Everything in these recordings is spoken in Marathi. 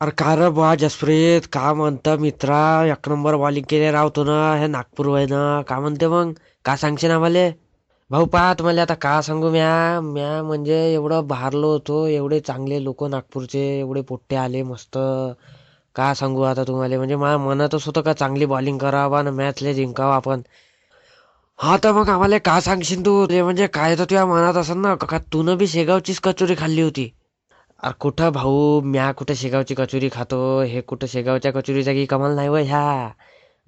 अरे का रे बा जसप्रीत, का म्हणतं मित्रा? एक नंबर बॉलिंग केले रावतो ना हे नागपूर वय ना. का म्हणते मग? का सांगशील आम्हाले? भाऊ पाहत मला आता का सांगू म्या म्या म्हणजे एवढं भारलो होतो, एवढे चांगले लोक नागपूरचे, एवढे पोट्टे आले मस्त. का सांगू आता तुम्हाला, म्हणजे मला मनातच होतं का चांगली बॉलिंग करावा ना मॅच लय जिंकावा आपण. हा तर मग आम्हाला का सांगशील तू? ते म्हणजे काय तर तुझ्या मनात असेल ना का तू न बी शेगावचीच कचोरी खाल्ली होती? अरे कुठं भाऊ, म्या कुठं शेगावची कचोरी खातो? हे कुठं शेगावच्या कचोरीचा की कमाल नाही व ह्या.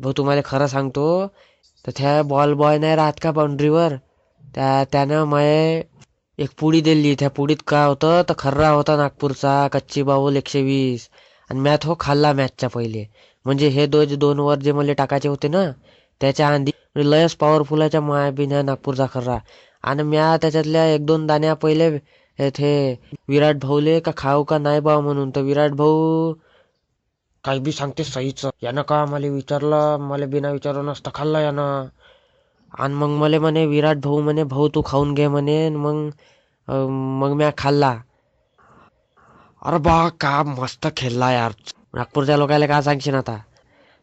भाऊ तुम्हाला खरं सांगतो, तर त्या बॉल बॉय नाही राहत का बाउंड्रीवर, त्यानं मये एक पुडी दिली. त्या पुडीत काय होतं तर खर्रा होता नागपूरचा कच्ची बाऊल 120. आणि म्या तो खाल्ला मॅचच्या पहिले. म्हणजे हे दोन वर जे मला टाकायचे होते ना, त्याच्या आधी लयच पॉवरफुलाच्या माया बिन्या नागपूरचा खर्रा. आणि म्या त्याच्यातल्या एक दोन दाण्या पहिले ते विराट भाऊले का खाऊ का नाही बा म्हणून, तर विराट भाऊ काही बी सांगते सहीच. यानं का मला विचारलं, मला बिना विचारून नसतं खाल्ला यानं. आणि मग मला म्हणे विराट भाऊ म्हणे, भाऊ तू खाऊन घे म्हणे. मग म्या खाल्ला. अरे बा का मस्त खेळला यार. नागपूरच्या लोकांना काय सांगशील आता.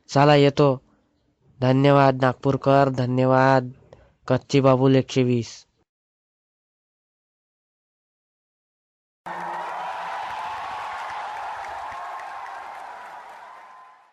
चला येतो. धन्यवाद नागपूरकर, धन्यवाद. कच्ची बाबूल 120.